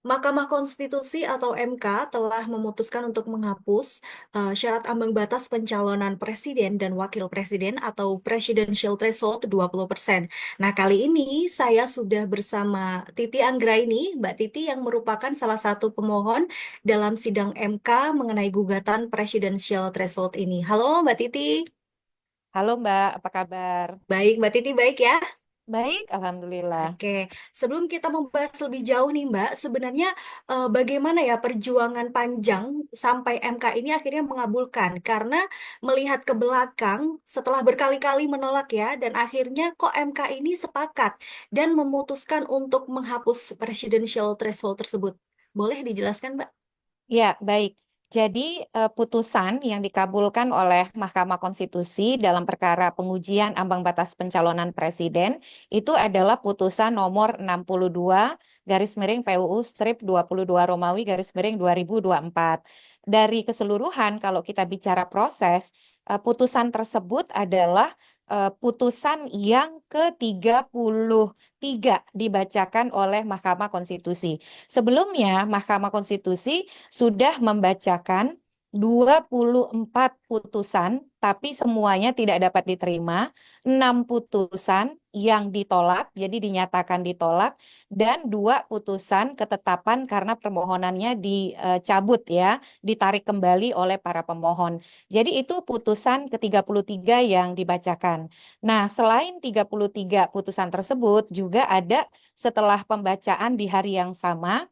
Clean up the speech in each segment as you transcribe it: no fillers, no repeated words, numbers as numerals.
Mahkamah Konstitusi atau MK telah memutuskan untuk menghapus syarat ambang batas pencalonan presiden dan wakil presiden atau presidential threshold 20%. Nah, kali ini saya sudah bersama Titi Anggraini, Mbak Titi yang merupakan salah satu pemohon dalam sidang MK mengenai gugatan presidential threshold ini. Halo, Mbak Titi. Halo Mbak, apa kabar? Baik, Mbak Titi baik ya. Baik, Alhamdulillah. Oke, sebelum kita membahas lebih jauh nih Mbak, sebenarnya bagaimana ya perjuangan panjang sampai MK ini akhirnya mengabulkan? Karena melihat ke belakang setelah berkali-kali menolak ya, dan akhirnya kok MK ini sepakat dan memutuskan untuk menghapus presidential threshold tersebut. Boleh dijelaskan Mbak? Ya, baik. Jadi putusan yang dikabulkan oleh Mahkamah Konstitusi dalam perkara pengujian ambang batas pencalonan presiden itu adalah putusan nomor 62 garis miring PUU strip 22 Romawi garis miring 2024. Dari keseluruhan kalau kita bicara proses, putusan tersebut adalah putusan yang ke-33 dibacakan oleh Mahkamah Konstitusi. Sebelumnya, Mahkamah Konstitusi sudah membacakan 24 putusan, tapi semuanya tidak dapat diterima, 6 putusan yang ditolak, jadi dinyatakan ditolak, dan 2 putusan ketetapan karena permohonannya dicabut ya, ditarik kembali oleh para pemohon. Jadi itu putusan ke-33 yang dibacakan. Nah, selain 33 putusan tersebut, juga ada setelah pembacaan di hari yang sama,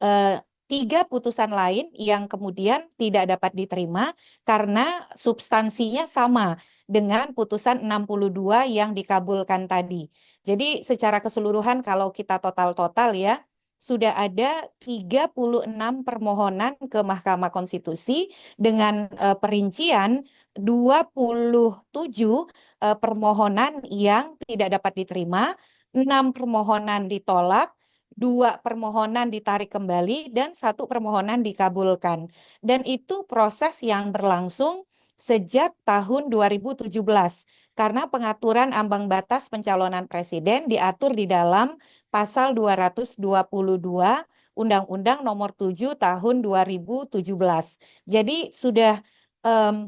eh, 3 putusan lain yang kemudian tidak dapat diterima karena substansinya sama dengan putusan 62 yang dikabulkan tadi. Jadi secara keseluruhan kalau kita total-total ya, sudah ada 36 permohonan ke Mahkamah Konstitusi dengan perincian 27 permohonan yang tidak dapat diterima, 6 permohonan ditolak, 2 permohonan ditarik kembali, dan 1 permohonan dikabulkan. Dan itu proses yang berlangsung sejak tahun 2017, karena pengaturan ambang batas pencalonan presiden diatur di dalam pasal 222 Undang-Undang Nomor 7 Tahun 2017. Jadi sudah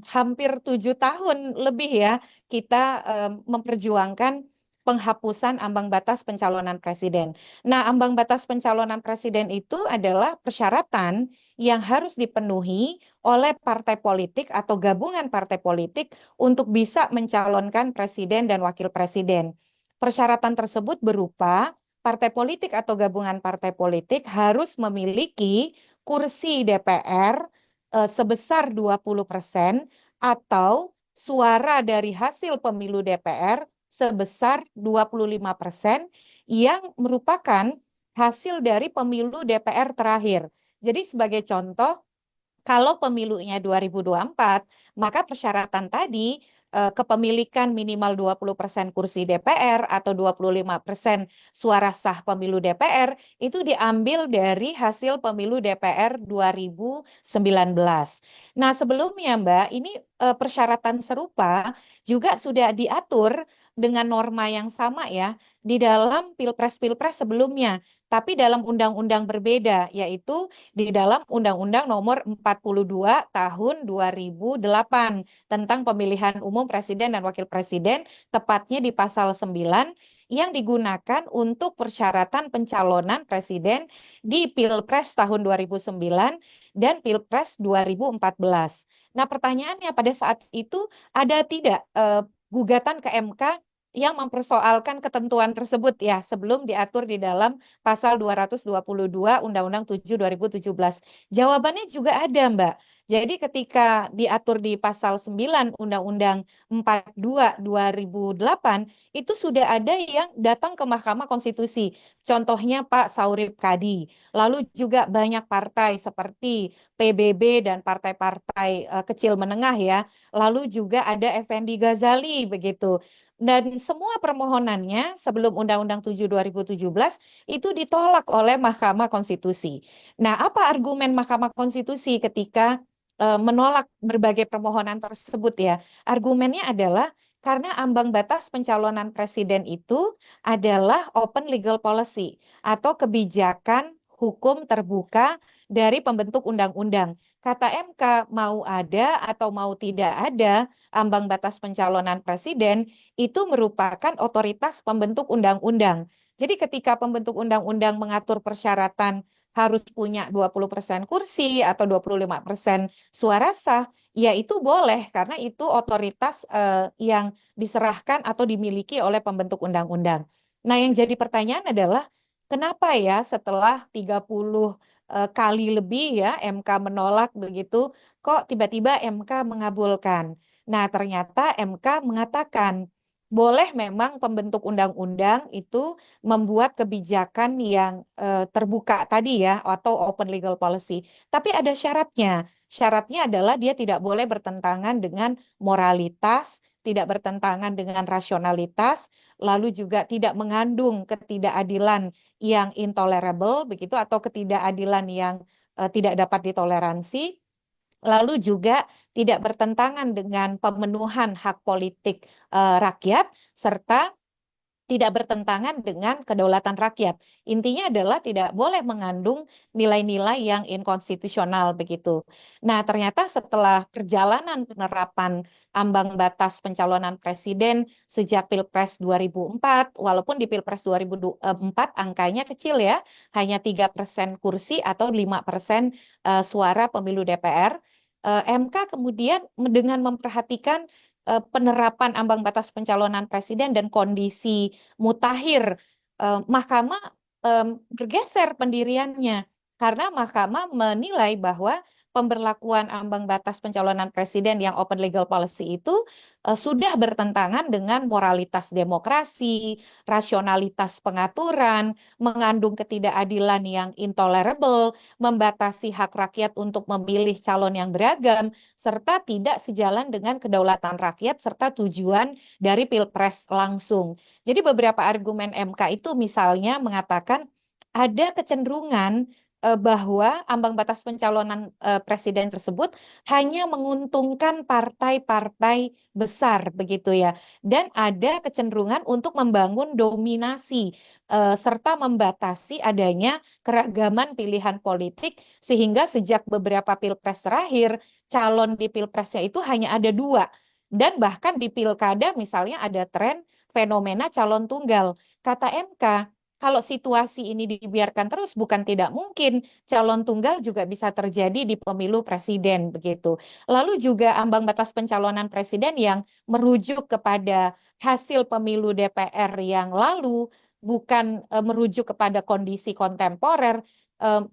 hampir 7 tahun lebih ya kita memperjuangkan penghapusan ambang batas pencalonan presiden. Nah, ambang batas pencalonan presiden itu adalah persyaratan yang harus dipenuhi oleh partai politik atau gabungan partai politik untuk bisa mencalonkan presiden dan wakil presiden. Persyaratan tersebut berupa partai politik atau gabungan partai politik harus memiliki kursi DPR sebesar 20% atau suara dari hasil pemilu DPR sebesar 25% yang merupakan hasil dari pemilu DPR terakhir. Jadi sebagai contoh, kalau pemilunya 2024, maka persyaratan tadi kepemilikan minimal 20% kursi DPR atau 25% suara sah pemilu DPR itu diambil dari hasil pemilu DPR 2019. Nah, sebelumnya Mbak, ini persyaratan serupa juga sudah diatur dengan norma yang sama ya di dalam pilpres-pilpres sebelumnya, tapi dalam undang-undang berbeda, yaitu di dalam Undang-Undang Nomor 42 Tahun 2008 tentang pemilihan umum presiden dan wakil presiden, tepatnya di pasal 9 yang digunakan untuk persyaratan pencalonan presiden di Pilpres tahun 2009 dan Pilpres 2014. Nah, pertanyaannya pada saat itu ada tidak gugatan ke MK yang mempersoalkan ketentuan tersebut ya sebelum diatur di dalam pasal 222 Undang-Undang 7 2017. Jawabannya juga ada, Mbak. Jadi ketika diatur di pasal 9 Undang-Undang 42 2008 itu sudah ada yang datang ke Mahkamah Konstitusi. Contohnya Pak Saurip Kadi. Lalu juga banyak partai seperti PBB dan partai-partai kecil menengah ya. Lalu juga ada Effendi Ghazali begitu. Dan semua permohonannya sebelum Undang-Undang 7 2017 itu ditolak oleh Mahkamah Konstitusi. Nah, apa argumen Mahkamah Konstitusi ketika menolak berbagai permohonan tersebut ya? Argumennya adalah karena ambang batas pencalonan presiden itu adalah open legal policy atau kebijakan hukum terbuka dari pembentuk undang-undang. Kata MK, mau ada atau mau tidak ada ambang batas pencalonan presiden itu merupakan otoritas pembentuk undang-undang. Jadi ketika pembentuk undang-undang mengatur persyaratan harus punya 20% kursi atau 25% suara sah, ya itu boleh karena itu otoritas yang diserahkan atau dimiliki oleh pembentuk undang-undang. Nah, yang jadi pertanyaan adalah kenapa ya setelah 30 kali lebih ya MK menolak begitu, kok tiba-tiba MK mengabulkan. Nah, ternyata MK mengatakan boleh memang pembentuk undang-undang itu membuat kebijakan yang terbuka tadi ya atau open legal policy. Tapi ada syaratnya. Syaratnya adalah dia tidak boleh bertentangan dengan moralitas, tidak bertentangan dengan rasionalitas, lalu juga tidak mengandung ketidakadilan yang intolerable begitu atau ketidakadilan yang tidak dapat ditoleransi. Lalu juga tidak bertentangan dengan pemenuhan hak politik rakyat serta tidak bertentangan dengan kedaulatan rakyat. Intinya adalah tidak boleh mengandung nilai-nilai yang inkonstitusional begitu. Nah, ternyata setelah perjalanan penerapan ambang batas pencalonan presiden sejak Pilpres 2004, walaupun di Pilpres 2004 angkanya kecil ya, hanya 3% kursi atau 5% suara pemilu DPR, MK kemudian dengan memperhatikan penerapan ambang batas pencalonan presiden dan kondisi mutakhir Mahkamah bergeser pendiriannya karena Mahkamah menilai bahwa pemberlakuan ambang batas pencalonan presiden yang open legal policy itu sudah bertentangan dengan moralitas demokrasi, rasionalitas pengaturan, mengandung ketidakadilan yang intolerable, membatasi hak rakyat untuk memilih calon yang beragam, serta tidak sejalan dengan kedaulatan rakyat serta tujuan dari Pilpres langsung. Jadi beberapa argumen MK itu misalnya mengatakan ada kecenderungan bahwa ambang batas pencalonan presiden tersebut hanya menguntungkan partai-partai besar begitu ya. Dan ada kecenderungan untuk membangun dominasi serta membatasi adanya keragaman pilihan politik sehingga sejak beberapa pilpres terakhir calon di pilpresnya itu hanya ada dua. Dan bahkan di pilkada misalnya ada tren fenomena calon tunggal. Kata MK, kalau situasi ini dibiarkan terus, bukan tidak mungkin calon tunggal juga bisa terjadi di pemilu presiden begitu. Lalu juga ambang batas pencalonan presiden yang merujuk kepada hasil pemilu DPR yang lalu, bukan merujuk kepada kondisi kontemporer,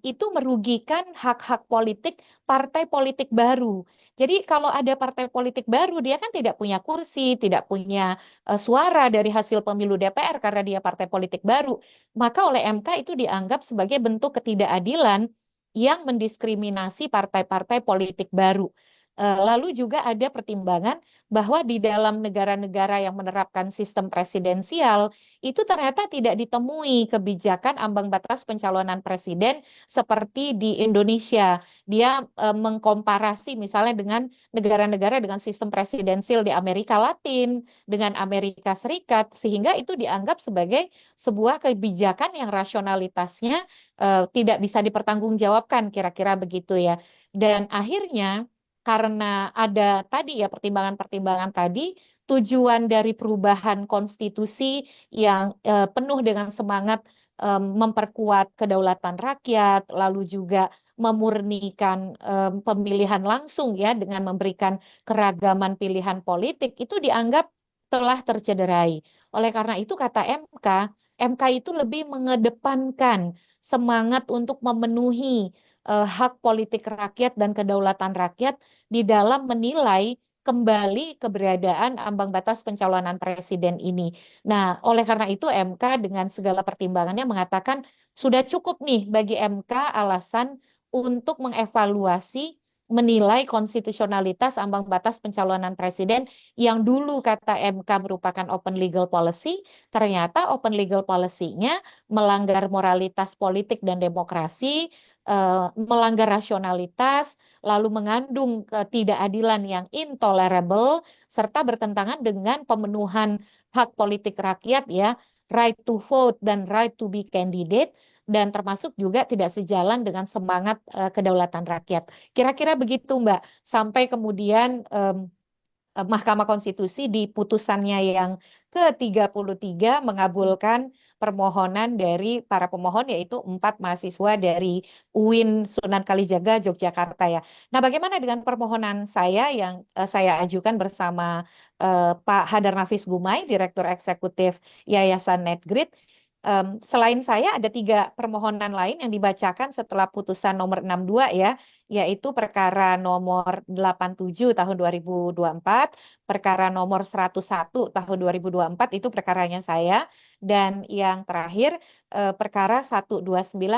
itu merugikan hak-hak politik partai politik baru. Jadi kalau ada partai politik baru, dia kan tidak punya kursi, tidak punya suara dari hasil pemilu DPR karena dia partai politik baru. Maka oleh MK itu dianggap sebagai bentuk ketidakadilan yang mendiskriminasi partai-partai politik baru. Lalu juga ada pertimbangan bahwa di dalam negara-negara yang menerapkan sistem presidensial itu ternyata tidak ditemui kebijakan ambang batas pencalonan presiden seperti di Indonesia. Dia mengkomparasi misalnya dengan negara-negara dengan sistem presidensial di Amerika Latin, dengan Amerika Serikat, sehingga itu dianggap sebagai sebuah kebijakan yang rasionalitasnya tidak bisa dipertanggungjawabkan, kira-kira begitu ya. Dan akhirnya karena ada tadi ya pertimbangan-pertimbangan tadi, tujuan dari perubahan konstitusi yang penuh dengan semangat memperkuat kedaulatan rakyat, lalu juga memurnikan pemilihan langsung ya dengan memberikan keragaman pilihan politik itu dianggap telah tercederai. Oleh karena itu kata MK, MK itu lebih mengedepankan semangat untuk memenuhi hak politik rakyat dan kedaulatan rakyat di dalam menilai kembali keberadaan ambang batas pencalonan presiden ini. Nah, oleh karena itu MK dengan segala pertimbangannya mengatakan sudah cukup nih bagi MK alasan untuk mengevaluasi menilai konstitusionalitas ambang batas pencalonan presiden yang dulu kata MK merupakan open legal policy, ternyata open legal policy-nya melanggar moralitas politik dan demokrasi, melanggar rasionalitas, lalu mengandung ketidakadilan yang intolerable, serta bertentangan dengan pemenuhan hak politik rakyat ya, right to vote dan right to be candidate, dan termasuk juga tidak sejalan dengan semangat kedaulatan rakyat. Kira-kira begitu, Mbak. Sampai kemudian Mahkamah Konstitusi di putusannya yang ke-33 mengabulkan permohonan dari para pemohon yaitu 4 mahasiswa dari UIN Sunan Kalijaga Yogyakarta ya. Nah, bagaimana dengan permohonan saya yang saya ajukan bersama Pak Hadar Nafis Gumai, Direktur Eksekutif Yayasan Netgrid. Selain saya ada 3 permohonan lain yang dibacakan setelah putusan nomor 62 ya, yaitu perkara nomor 87 tahun 2024, perkara nomor 101 tahun 2024 itu perkaranya saya, dan yang terakhir perkara 129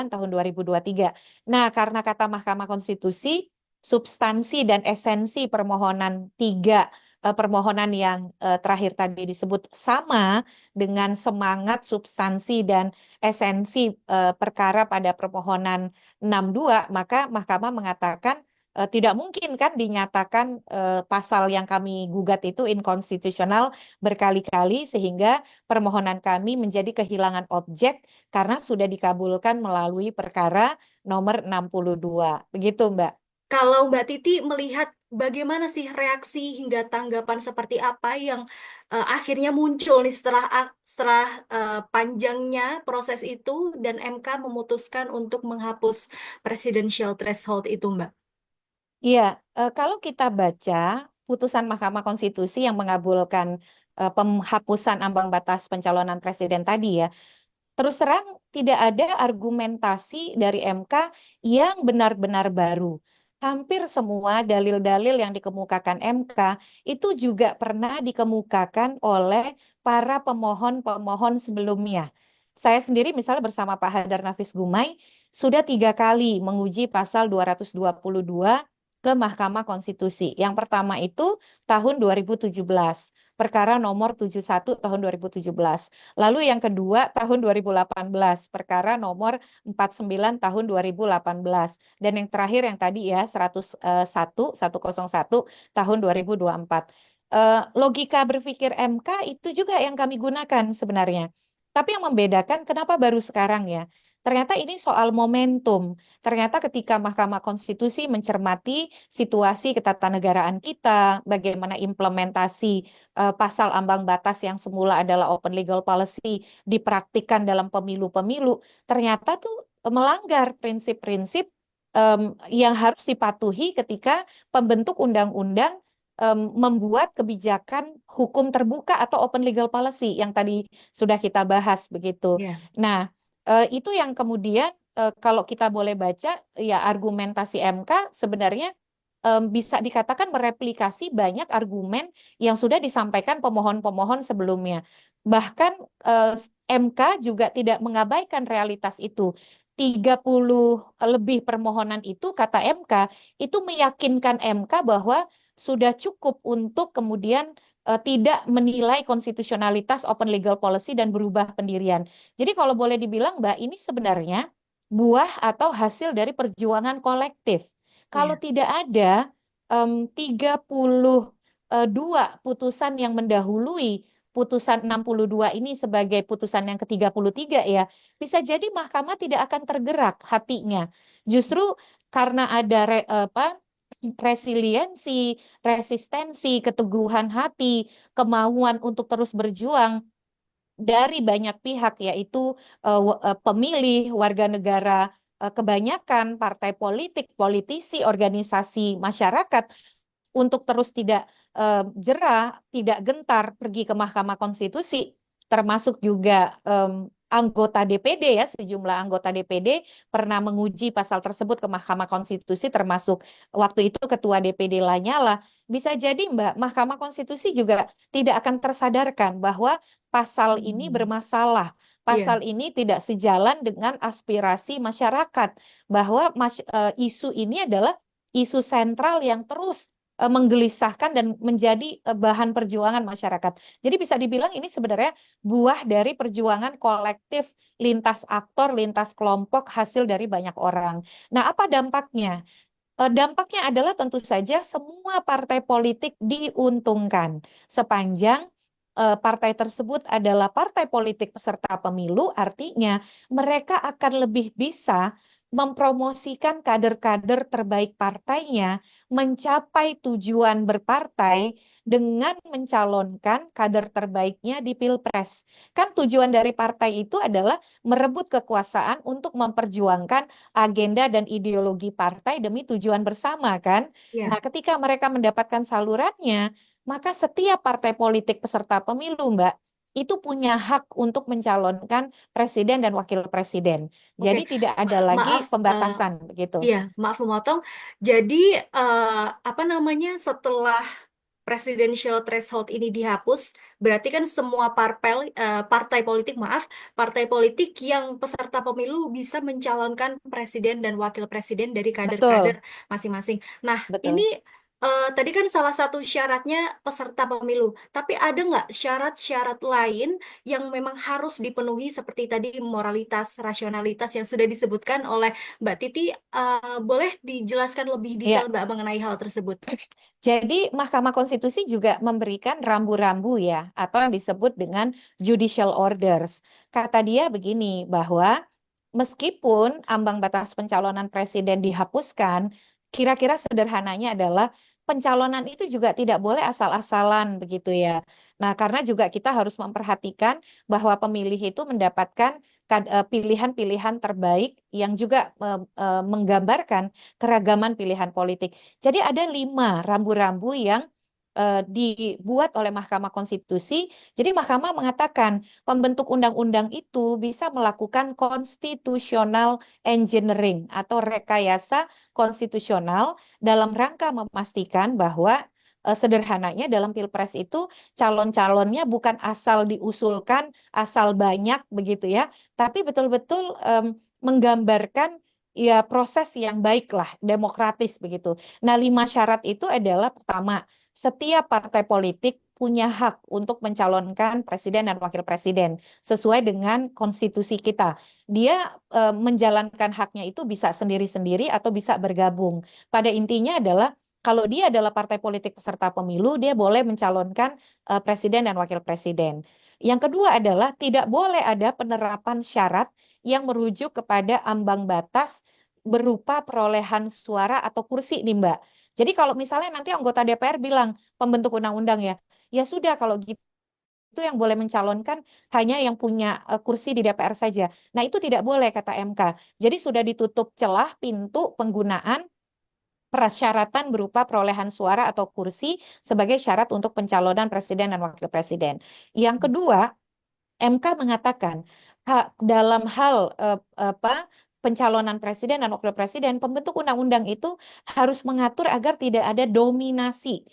tahun 2023. Nah, karena kata Mahkamah Konstitusi, substansi dan esensi permohonan 3 permohonan yang terakhir tadi disebut sama dengan semangat, substansi, dan esensi perkara pada permohonan 62, maka Mahkamah mengatakan tidak mungkin kan dinyatakan pasal yang kami gugat itu inkonstitusional berkali-kali sehingga permohonan kami menjadi kehilangan objek karena sudah dikabulkan melalui perkara nomor 62. Begitu, Mbak. Kalau Mbak Titi melihat bagaimana sih reaksi hingga tanggapan seperti apa yang akhirnya muncul nih setelah panjangnya proses itu dan MK memutuskan untuk menghapus presidensial threshold itu, Mbak? Iya, kalau kita baca putusan Mahkamah Konstitusi yang mengabulkan penghapusan ambang batas pencalonan presiden tadi ya, terus terang tidak ada argumentasi dari MK yang benar-benar baru. Hampir semua dalil-dalil yang dikemukakan MK itu juga pernah dikemukakan oleh para pemohon-pemohon sebelumnya. Saya sendiri misalnya bersama Pak Hadar Nafis Gumai sudah 3 kali menguji pasal 222 ke Mahkamah Konstitusi. Yang pertama itu tahun 2017, perkara nomor 71 tahun 2017. Lalu yang kedua tahun 2018, perkara nomor 49 tahun 2018. Dan yang terakhir yang tadi ya 101 tahun 2024. Logika berpikir MK itu juga yang kami gunakan sebenarnya. Tapi yang membedakan kenapa baru sekarang ya? Ternyata ini soal momentum. Ternyata ketika Mahkamah Konstitusi mencermati situasi ketatanegaraan kita, bagaimana implementasi pasal ambang batas yang semula adalah open legal policy dipraktikkan dalam pemilu-pemilu, ternyata tuh melanggar prinsip-prinsip yang harus dipatuhi ketika pembentuk undang-undang membuat kebijakan hukum terbuka atau open legal policy yang tadi sudah kita bahas begitu. Ya. Nah, itu yang kemudian kalau kita boleh baca ya argumentasi MK sebenarnya bisa dikatakan mereplikasi banyak argumen yang sudah disampaikan pemohon-pemohon sebelumnya. Bahkan MK juga tidak mengabaikan realitas itu. 30 lebih permohonan itu kata MK itu meyakinkan MK bahwa sudah cukup untuk kemudian tidak menilai konstitusionalitas open legal policy dan berubah pendirian. Jadi kalau boleh dibilang Mbak, ini sebenarnya buah atau hasil dari perjuangan kolektif. Kalau Ya. tidak ada 32 putusan yang mendahului putusan 62 ini sebagai putusan yang ke-33 ya, bisa jadi mahkamah tidak akan tergerak hatinya. Justru karena ada resiliensi, resistensi, keteguhan hati, kemauan untuk terus berjuang dari banyak pihak yaitu pemilih, warga negara kebanyakan, partai politik, politisi, organisasi masyarakat untuk terus tidak jera, tidak gentar pergi ke Mahkamah Konstitusi, termasuk juga anggota DPD ya, sejumlah anggota DPD pernah menguji pasal tersebut ke Mahkamah Konstitusi, termasuk waktu itu Ketua DPD Lanyala. Bisa jadi Mbak, Mahkamah Konstitusi juga tidak akan tersadarkan bahwa pasal ini Hmm. bermasalah. Iya. Pasal ini tidak sejalan dengan aspirasi masyarakat, bahwa isu ini adalah isu sentral yang terus menggelisahkan dan menjadi bahan perjuangan masyarakat. Jadi bisa dibilang ini sebenarnya buah dari perjuangan kolektif lintas aktor, lintas kelompok, hasil dari banyak orang. Nah, apa dampaknya? Dampaknya adalah tentu saja semua partai politik diuntungkan sepanjang partai tersebut adalah partai politik peserta pemilu, artinya mereka akan lebih bisa mempromosikan kader-kader terbaik partainya mencapai tujuan berpartai dengan mencalonkan kader terbaiknya di Pilpres. Kan tujuan dari partai itu adalah merebut kekuasaan untuk memperjuangkan agenda dan ideologi partai demi tujuan bersama kan. Nah, Ya, ketika mereka mendapatkan salurannya, maka setiap partai politik peserta pemilu, Mbak, itu punya hak untuk mencalonkan presiden dan wakil presiden. oke. Jadi tidak ada lagi Maaf, pembatasan begitu. iya, maaf memotong. Jadi, apa namanya, setelah presidential threshold ini dihapus, berarti kan semua partai politik, maaf, partai politik yang peserta pemilu bisa mencalonkan presiden dan wakil presiden dari kader-kader Betul, masing-masing. Nah, ini betul. tadi kan salah satu syaratnya peserta pemilu, tapi ada nggak syarat-syarat lain yang memang harus dipenuhi seperti tadi moralitas, rasionalitas yang sudah disebutkan oleh Mbak Titi? Boleh dijelaskan lebih detail Ya, Mbak mengenai hal tersebut? jadi Mahkamah Konstitusi juga memberikan rambu-rambu ya, atau yang disebut dengan judicial orders. Kata dia begini, bahwa meskipun ambang batas pencalonan presiden dihapuskan, kira-kira sederhananya adalah pencalonan itu juga tidak boleh asal-asalan begitu ya. Nah, karena juga kita harus memperhatikan bahwa pemilih itu mendapatkan pilihan-pilihan terbaik yang juga menggambarkan keragaman pilihan politik. Jadi ada 5 rambu-rambu yang dibuat oleh Mahkamah Konstitusi. Jadi Mahkamah mengatakan pembentuk undang-undang itu bisa melakukan constitutional engineering atau rekayasa konstitusional dalam rangka memastikan bahwa sederhananya dalam Pilpres itu calon-calonnya bukan asal diusulkan, asal banyak begitu ya, tapi betul-betul menggambarkan ya proses yang baiklah, demokratis begitu. Nah, 5 syarat itu adalah pertama, setiap partai politik punya hak untuk mencalonkan presiden dan wakil presiden sesuai dengan konstitusi kita. Dia menjalankan haknya itu bisa sendiri-sendiri atau bisa bergabung. Pada intinya adalah kalau dia adalah partai politik peserta pemilu, dia boleh mencalonkan presiden dan wakil presiden. Yang kedua adalah tidak boleh ada penerapan syarat yang merujuk kepada ambang batas berupa perolehan suara atau kursi nih Mbak. Jadi kalau misalnya nanti anggota DPR bilang pembentuk undang-undang ya, ya sudah kalau gitu itu yang boleh mencalonkan hanya yang punya kursi di DPR saja. Nah, itu tidak boleh kata MK. Jadi sudah ditutup celah pintu penggunaan persyaratan berupa perolehan suara atau kursi sebagai syarat untuk pencalonan presiden dan wakil presiden. Yang kedua, MK mengatakan dalam hal apa pencalonan presiden dan wakil presiden, pembentuk undang-undang itu harus mengatur agar tidak ada dominasi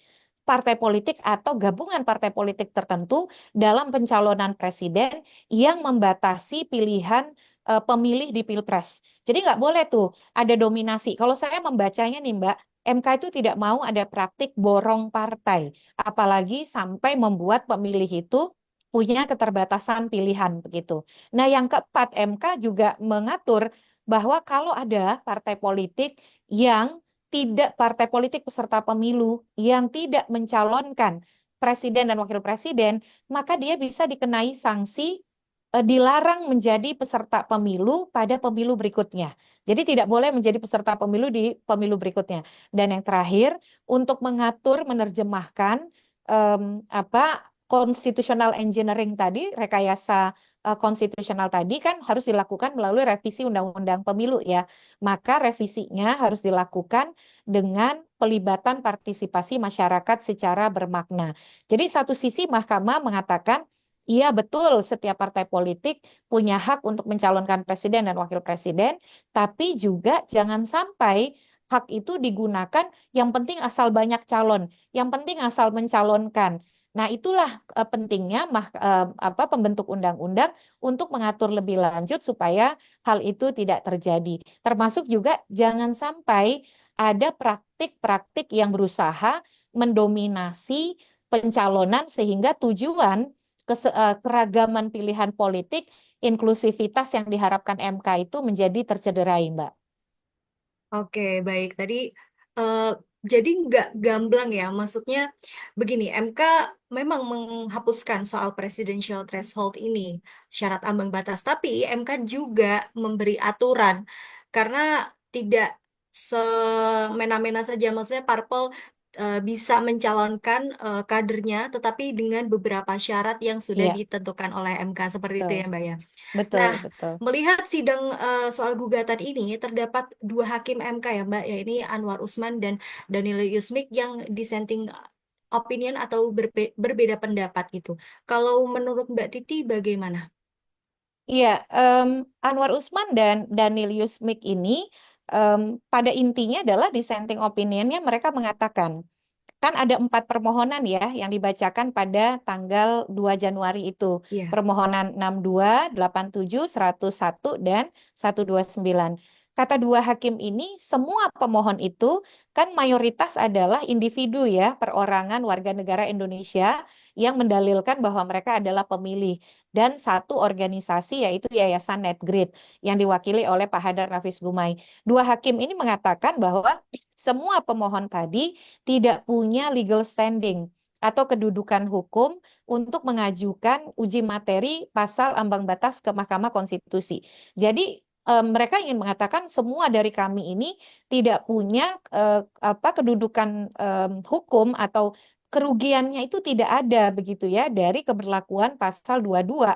partai politik atau gabungan partai politik tertentu dalam pencalonan presiden yang membatasi pilihan pemilih di Pilpres. Jadi nggak boleh tuh ada dominasi. Kalau saya membacanya nih Mbak, MK itu tidak mau ada praktik borong partai, apalagi sampai membuat pemilih itu punya keterbatasan pilihan begitu. Nah, yang keempat, MK juga mengatur bahwa kalau ada partai politik yang tidak partai politik peserta pemilu yang tidak mencalonkan presiden dan wakil presiden, maka dia bisa dikenai sanksi dilarang menjadi peserta pemilu pada pemilu berikutnya. Jadi tidak boleh menjadi peserta pemilu di pemilu berikutnya. Dan yang terakhir, untuk mengatur, menerjemahkan apa constitutional engineering tadi, rekayasa konstitusional tadi kan harus dilakukan melalui revisi Undang-Undang Pemilu ya. Maka revisinya harus dilakukan dengan pelibatan partisipasi masyarakat secara bermakna. Jadi satu sisi Mahkamah mengatakan, iya betul setiap partai politik punya hak untuk mencalonkan presiden dan wakil presiden, tapi juga jangan sampai hak itu digunakan yang penting asal banyak calon, yang penting asal mencalonkan. Nah, itulah pentingnya apa pembentuk undang-undang untuk mengatur lebih lanjut supaya hal itu tidak terjadi. Termasuk juga jangan sampai ada praktik-praktik yang berusaha mendominasi pencalonan sehingga tujuan keragaman pilihan politik, inklusivitas yang diharapkan MK itu menjadi tercederai, Mbak. Oke, baik. Tadi eh, Jadi nggak gamblang ya, maksudnya begini, MK memang menghapuskan soal presidential threshold ini, syarat ambang batas, tapi MK juga memberi aturan, karena tidak semena-mena saja, maksudnya parpol bisa mencalonkan kadernya, tetapi dengan beberapa syarat yang sudah Iya, ditentukan oleh MK, seperti itu betul, ya Mbak ya. betul, Nah, betul. melihat sidang soal gugatan ini, terdapat dua hakim MK ya Mbak, ya ini Anwar Usman dan Daniel Yusmik yang dissenting opinion atau berbeda pendapat gitu. Kalau menurut Mbak Titi bagaimana? Iya, Anwar Usman dan Daniel Yusmik ini em, pada intinya adalah dissenting opinionnya mereka mengatakan kan ada 4 permohonan ya yang dibacakan pada tanggal 2 Januari itu. Iya. Permohonan 62, 87, 101, dan 129. Kata dua hakim ini, semua pemohon itu kan mayoritas adalah individu ya, perorangan warga negara Indonesia yang mendalilkan bahwa mereka adalah pemilih. Dan satu organisasi yaitu Yayasan Netgrid yang diwakili oleh Pak Hadar Nafis Gumai. Dua hakim ini mengatakan bahwa semua pemohon tadi tidak punya legal standing atau kedudukan hukum untuk mengajukan uji materi pasal ambang batas ke Mahkamah Konstitusi. Jadi mereka ingin mengatakan semua dari kami ini tidak punya apa kedudukan hukum atau kerugiannya itu tidak ada begitu ya dari keberlakuan pasal 22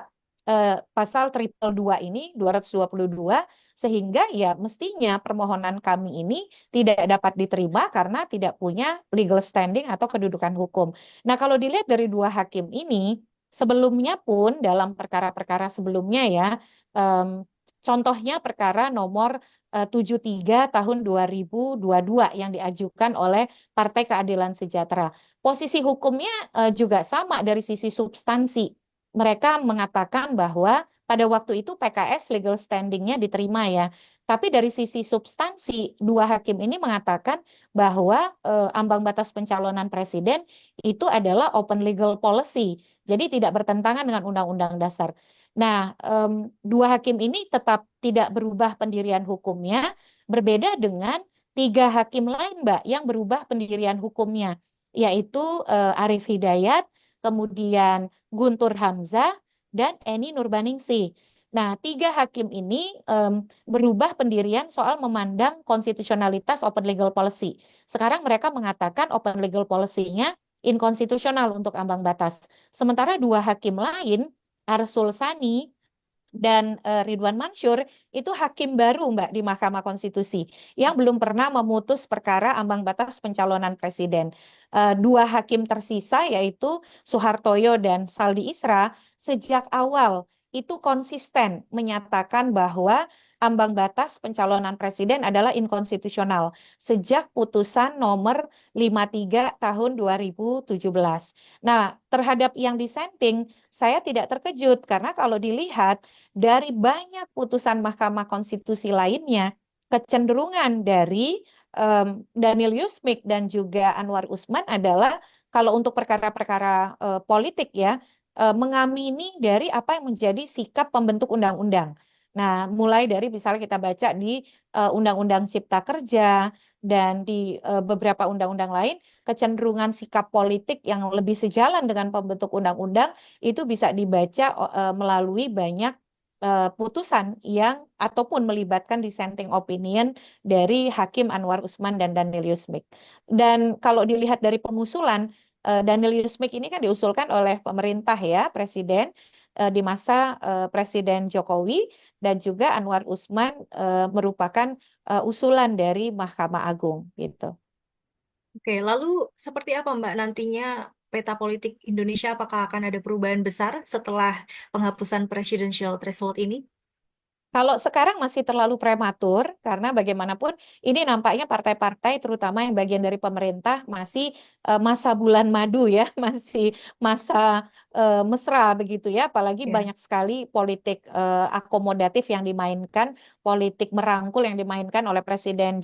pasal triple dua ini 222 sehingga ya mestinya permohonan kami ini tidak dapat diterima karena tidak punya legal standing atau kedudukan hukum. Nah, kalau dilihat dari dua hakim ini, sebelumnya pun dalam perkara-perkara sebelumnya ya, em, contohnya perkara nomor 73 tahun 2022 yang diajukan oleh Partai Keadilan Sejahtera. Posisi hukumnya juga sama dari sisi substansi. Mereka mengatakan bahwa pada waktu itu PKS legal standingnya diterima ya. Tapi dari sisi substansi, dua hakim ini mengatakan bahwa ambang batas pencalonan presiden itu adalah open legal policy. Jadi tidak bertentangan dengan Undang-Undang Dasar. Nah, dua hakim ini tetap tidak berubah pendirian hukumnya, berbeda dengan tiga hakim lain, Mbak, yang berubah pendirian hukumnya, yaitu Arif Hidayat, kemudian Guntur Hamzah, dan Eni Nurbaningsih. Nah, tiga hakim ini berubah pendirian soal memandang konstitusionalitas open legal policy. Sekarang mereka mengatakan open legal policy-nya inkonstitusional untuk ambang batas. Sementara dua hakim lain, Arsul Sani dan Ridwan Mansur, itu hakim baru Mbak di Mahkamah Konstitusi yang belum pernah memutus perkara ambang batas pencalonan presiden. Dua hakim tersisa yaitu Soehartoyo dan Saldi Isra sejak awal itu konsisten menyatakan bahwa ambang batas pencalonan presiden adalah inkonstitusional sejak putusan nomor 53 tahun 2017. Nah, terhadap yang dissenting, saya tidak terkejut karena kalau dilihat dari banyak putusan Mahkamah Konstitusi lainnya, kecenderungan dari Daniel Yusmik dan juga Anwar Usman adalah kalau untuk perkara-perkara politik ya, mengamini dari apa yang menjadi sikap pembentuk undang-undang. Nah, mulai dari misalnya kita baca di Undang-Undang Cipta Kerja dan di beberapa undang-undang lain, kecenderungan sikap politik yang lebih sejalan dengan pembentuk undang-undang itu bisa dibaca melalui banyak putusan yang ataupun melibatkan dissenting opinion dari Hakim Anwar Usman dan Daniel Yusmik. Dan kalau dilihat dari pengusulan, Daniel Yusmik ini kan diusulkan oleh pemerintah ya, Presiden di masa Presiden Jokowi dan juga Anwar Usman merupakan usulan dari Mahkamah Agung gitu. Oke, lalu seperti apa Mbak nantinya peta politik Indonesia, apakah akan ada perubahan besar setelah penghapusan presidential threshold ini? Kalau sekarang masih terlalu prematur, karena bagaimanapun ini nampaknya partai-partai, terutama yang bagian dari pemerintah, masih masa bulan madu ya, masih masa mesra begitu ya. Apalagi Ya. banyak sekali politik akomodatif yang dimainkan, politik merangkul yang dimainkan oleh Presiden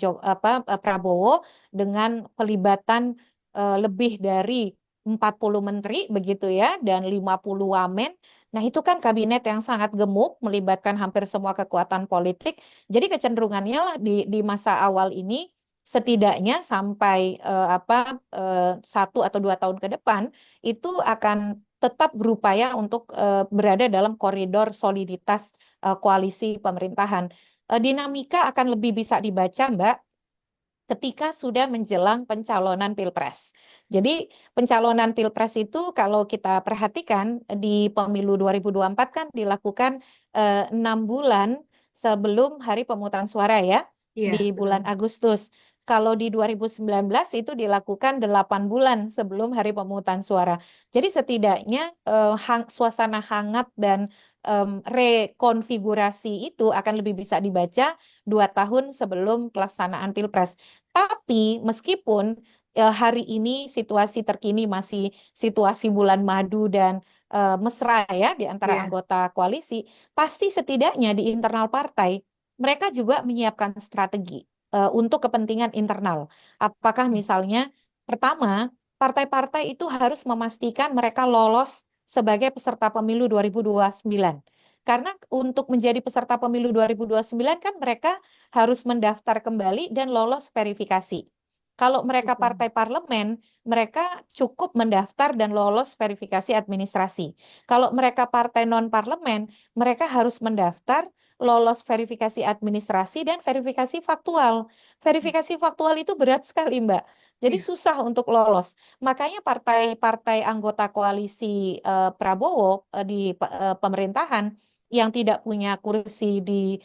Prabowo dengan pelibatan lebih dari 40 menteri begitu ya, dan 50 wamen. Nah, itu kan kabinet yang sangat gemuk, melibatkan hampir semua kekuatan politik. Jadi kecenderungannya lah di masa awal ini, setidaknya sampai 1 atau 2 tahun ke depan itu akan tetap berupaya untuk berada dalam koridor soliditas koalisi pemerintahan. Dinamika akan lebih bisa dibaca, Mbak, ketika sudah menjelang pencalonan Pilpres. Jadi pencalonan Pilpres itu kalau kita perhatikan di pemilu 2024 kan dilakukan 6 bulan sebelum hari pemungutan suara ya, Iya, di benar. bulan Agustus. Kalau di 2019 itu dilakukan 8 bulan sebelum hari pemungutan suara. Jadi setidaknya suasana hangat dan rekonfigurasi itu akan lebih bisa dibaca 2 tahun sebelum pelaksanaan Pilpres. Tapi meskipun hari ini situasi terkini masih situasi bulan madu dan mesra ya di antara Iya. anggota koalisi, pasti setidaknya di internal partai mereka juga menyiapkan strategi untuk kepentingan internal. Apakah misalnya pertama, partai-partai itu harus memastikan mereka lolos sebagai peserta pemilu 2029. Karena untuk menjadi peserta pemilu 2029 kan mereka harus mendaftar kembali dan lolos verifikasi. Kalau mereka Betul. partai parlemen, mereka cukup mendaftar dan lolos verifikasi administrasi. Kalau mereka partai non-parlemen, mereka harus mendaftar, lolos verifikasi administrasi, dan verifikasi faktual. Verifikasi faktual itu berat sekali, Mbak. Jadi Iya. susah untuk lolos. Makanya partai-partai anggota koalisi Prabowo di pemerintahan yang tidak punya kursi di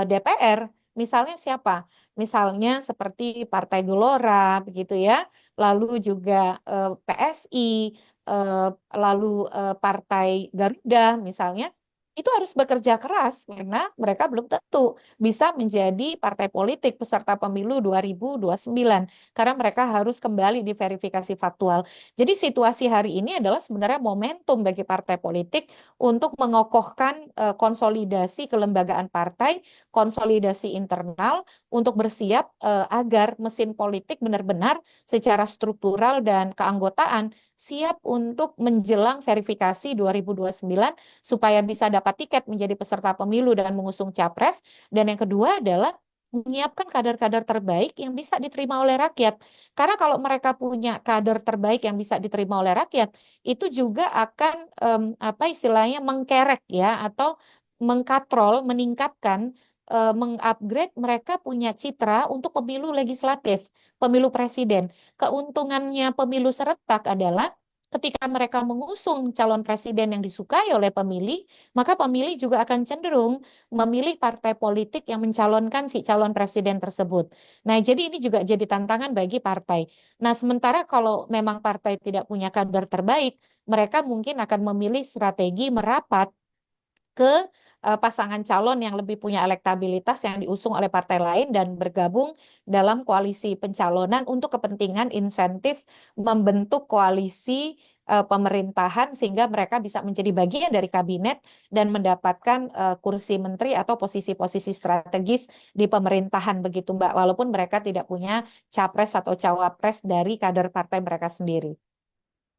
DPR, misalnya siapa? Misalnya seperti Partai Gelora, begitu ya, lalu juga PSI, eh, lalu Partai Garuda, misalnya, itu harus bekerja keras karena mereka belum tentu bisa menjadi partai politik peserta pemilu 2029 karena mereka harus kembali diverifikasi faktual. Jadi situasi hari ini adalah sebenarnya momentum bagi partai politik untuk mengokohkan konsolidasi kelembagaan partai, konsolidasi internal untuk bersiap agar mesin politik benar-benar secara struktural dan keanggotaan siap untuk menjelang verifikasi 2029 supaya bisa dapat tiket menjadi peserta pemilu dan mengusung capres. Dan yang kedua adalah menyiapkan kader-kader terbaik yang bisa diterima oleh rakyat. Karena kalau mereka punya kader terbaik yang bisa diterima oleh rakyat, itu juga akan apa istilahnya mengkerek ya atau mengkatrol, meningkatkan, mengupgrade mereka punya citra untuk pemilu legislatif, pemilu presiden. Keuntungannya pemilu serentak adalah ketika mereka mengusung calon presiden yang disukai oleh pemilih, maka pemilih juga akan cenderung memilih partai politik yang mencalonkan si calon presiden tersebut. Nah, jadi ini juga jadi tantangan bagi partai. Nah, sementara kalau memang partai tidak punya kader terbaik, mereka mungkin akan memilih strategi merapat ke pasangan calon yang lebih punya elektabilitas yang diusung oleh partai lain dan bergabung dalam koalisi pencalonan untuk kepentingan insentif membentuk koalisi pemerintahan sehingga mereka bisa menjadi bagian dari kabinet dan mendapatkan kursi menteri atau posisi-posisi strategis di pemerintahan begitu Mbak, walaupun mereka tidak punya capres atau cawapres dari kader partai mereka sendiri.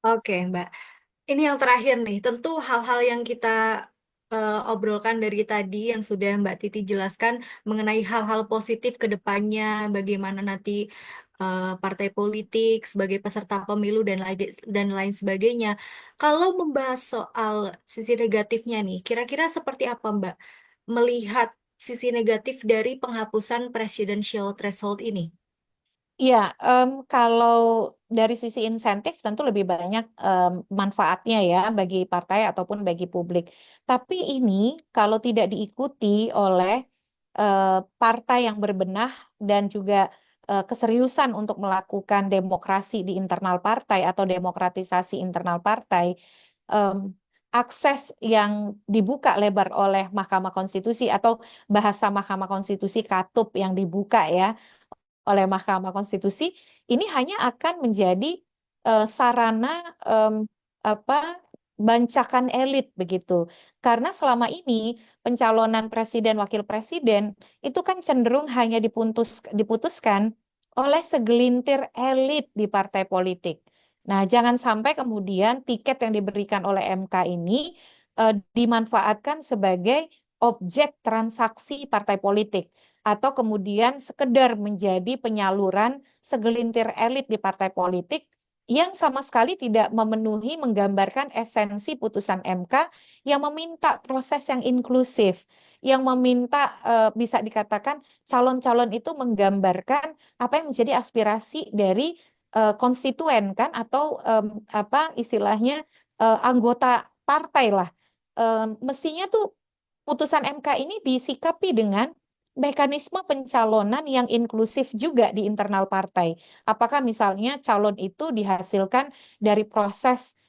Oke, Mbak. Ini yang terakhir nih, tentu hal-hal yang kita obrolkan dari tadi yang sudah Mbak Titi jelaskan mengenai hal-hal positif ke depannya, bagaimana nanti partai politik sebagai peserta pemilu dan lain sebagainya. Kalau membahas soal sisi negatifnya nih, kira-kira seperti apa Mbak melihat sisi negatif dari penghapusan presidential threshold ini? Iya, kalau dari sisi insentif tentu lebih banyak manfaatnya ya bagi partai ataupun bagi publik. Tapi ini kalau tidak diikuti oleh eh, partai yang berbenah dan juga keseriusan untuk melakukan demokrasi di internal partai atau demokratisasi internal partai, em, akses yang dibuka lebar oleh Mahkamah Konstitusi atau bahasa Mahkamah Konstitusi katup yang dibuka ya oleh Mahkamah Konstitusi ini hanya akan menjadi sarana em, apa bancakan elit begitu. Karena selama ini pencalonan presiden wakil presiden itu kan cenderung hanya diputuskan oleh segelintir elit di partai politik. Nah, jangan sampai kemudian tiket yang diberikan oleh MK ini dimanfaatkan sebagai objek transaksi partai politik. atau kemudian sekedar menjadi penyaluran segelintir elit di partai politik yang sama sekali tidak memenuhi menggambarkan esensi putusan MK yang meminta proses yang inklusif, yang meminta bisa dikatakan calon-calon itu menggambarkan apa yang menjadi aspirasi dari konstituen kan atau apa istilahnya anggota partai lah. Mestinya tuh putusan MK ini disikapi dengan mekanisme pencalonan yang inklusif juga di internal partai. Apakah misalnya calon itu dihasilkan dari proses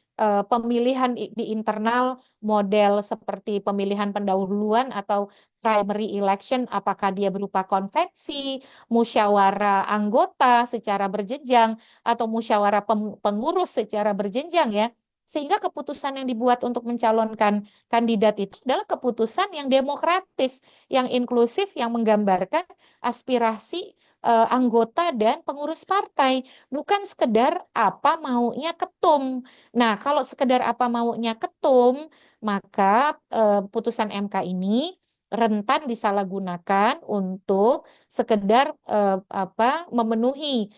pemilihan di internal model seperti pemilihan pendahuluan atau primary election, apakah dia berupa konvensi, musyawarah anggota secara berjenjang, atau musyawarah pengurus secara berjenjang ya. Sehingga keputusan yang dibuat untuk mencalonkan kandidat itu adalah keputusan yang demokratis, yang inklusif, yang menggambarkan aspirasi anggota dan pengurus partai, bukan sekedar apa maunya ketum. Nah, kalau sekedar apa maunya ketum, maka putusan MK ini rentan disalahgunakan untuk sekedar apa memenuhi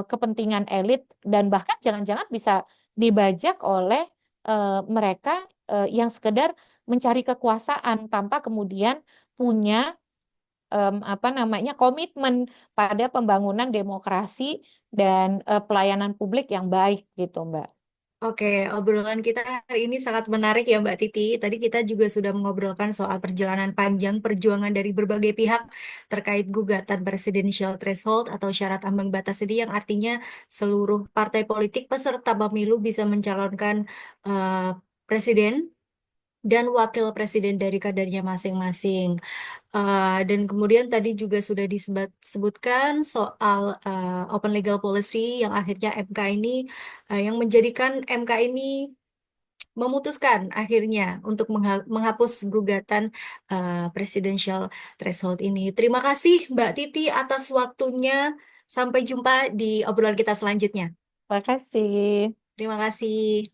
kepentingan elit dan bahkan jangan-jangan bisa dibajak oleh mereka yang sekedar mencari kekuasaan tanpa kemudian punya apa namanya komitmen pada pembangunan demokrasi dan pelayanan publik yang baik gitu, Mbak. Oke, obrolan kita hari ini sangat menarik ya Mbak Titi. Tadi kita juga sudah mengobrolkan soal perjalanan panjang perjuangan dari berbagai pihak terkait gugatan presidensial threshold atau syarat ambang batas ini yang artinya seluruh partai politik peserta pemilu bisa mencalonkan eh, presiden dan wakil presiden dari kadernya masing-masing. Dan kemudian tadi juga sudah disebutkan soal open legal policy yang akhirnya MK ini yang menjadikan MK ini memutuskan akhirnya untuk menghapus gugatan presidential threshold ini. Terima kasih Mbak Titi atas waktunya. Sampai jumpa di obrolan kita selanjutnya. Terima kasih. Terima kasih.